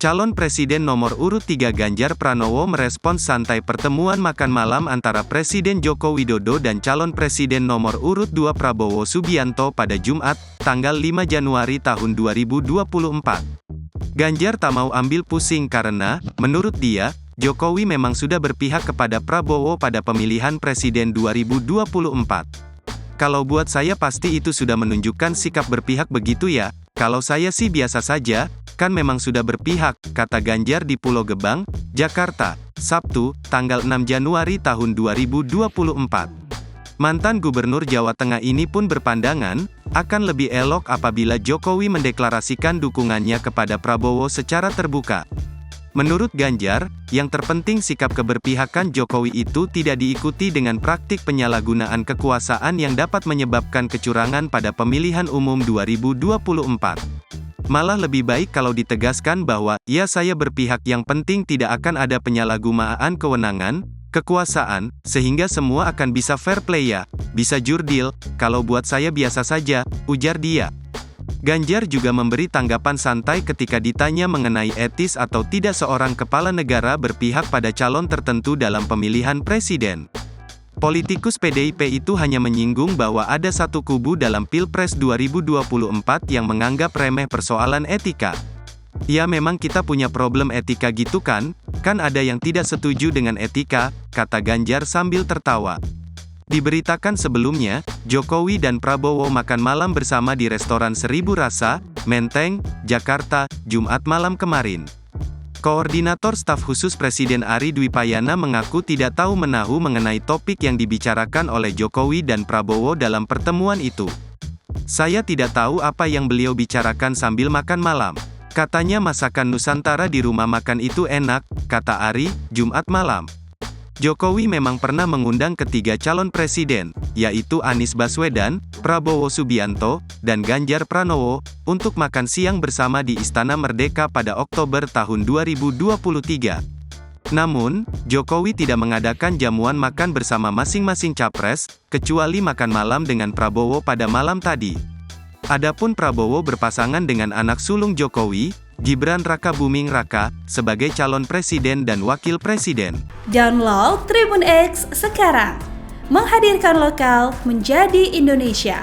Calon Presiden nomor urut 3 Ganjar Pranowo merespons santai pertemuan makan malam antara Presiden Joko Widodo dan calon Presiden nomor urut 2 Prabowo Subianto pada Jumat, tanggal 5 Januari tahun 2024. Ganjar tak mau ambil pusing karena, menurut dia, Jokowi memang sudah berpihak kepada Prabowo pada pemilihan Presiden 2024. Kalau buat saya pasti itu sudah menunjukkan sikap berpihak begitu ya. Kalau saya sih biasa saja, kan memang sudah berpihak, kata Ganjar di Pulau Gebang, Jakarta, Sabtu, tanggal 6 Januari tahun 2024. Mantan Gubernur Jawa Tengah ini pun berpandangan, akan lebih elok apabila Jokowi mendeklarasikan dukungannya kepada Prabowo secara terbuka. Menurut Ganjar, yang terpenting sikap keberpihakan Jokowi itu tidak diikuti dengan praktik penyalahgunaan kekuasaan yang dapat menyebabkan kecurangan pada pemilihan umum 2024. Malah lebih baik kalau ditegaskan bahwa, ya saya berpihak, yang penting tidak akan ada penyalahgunaan kewenangan, kekuasaan, sehingga semua akan bisa fair play ya, bisa jurdil, kalau buat saya biasa saja, ujar dia. Ganjar juga memberi tanggapan santai ketika ditanya mengenai etis atau tidak seorang kepala negara berpihak pada calon tertentu dalam pemilihan presiden. Politikus PDIP itu hanya menyinggung bahwa ada satu kubu dalam Pilpres 2024 yang menganggap remeh persoalan etika. Ya memang kita punya problem etika gitu kan ada yang tidak setuju dengan etika, kata Ganjar sambil tertawa. Diberitakan sebelumnya, Jokowi dan Prabowo makan malam bersama di restoran Seribu Rasa, Menteng, Jakarta, Jumat malam kemarin. Koordinator Staf Khusus Presiden Ari Dwipayana mengaku tidak tahu menahu mengenai topik yang dibicarakan oleh Jokowi dan Prabowo dalam pertemuan itu. Saya tidak tahu apa yang beliau bicarakan sambil makan malam. Katanya masakan Nusantara di rumah makan itu enak, kata Ari, Jumat malam. Jokowi memang pernah mengundang ketiga calon presiden, yaitu Anies Baswedan, Prabowo Subianto, dan Ganjar Pranowo, untuk makan siang bersama di Istana Merdeka pada Oktober tahun 2023. Namun, Jokowi tidak mengadakan jamuan makan bersama masing-masing capres, kecuali makan malam dengan Prabowo pada malam tadi. Adapun Prabowo berpasangan dengan anak sulung Jokowi, Gibran Rakabuming Raka, sebagai calon presiden dan wakil presiden. Download Tribun X sekarang, menghadirkan lokal menjadi Indonesia.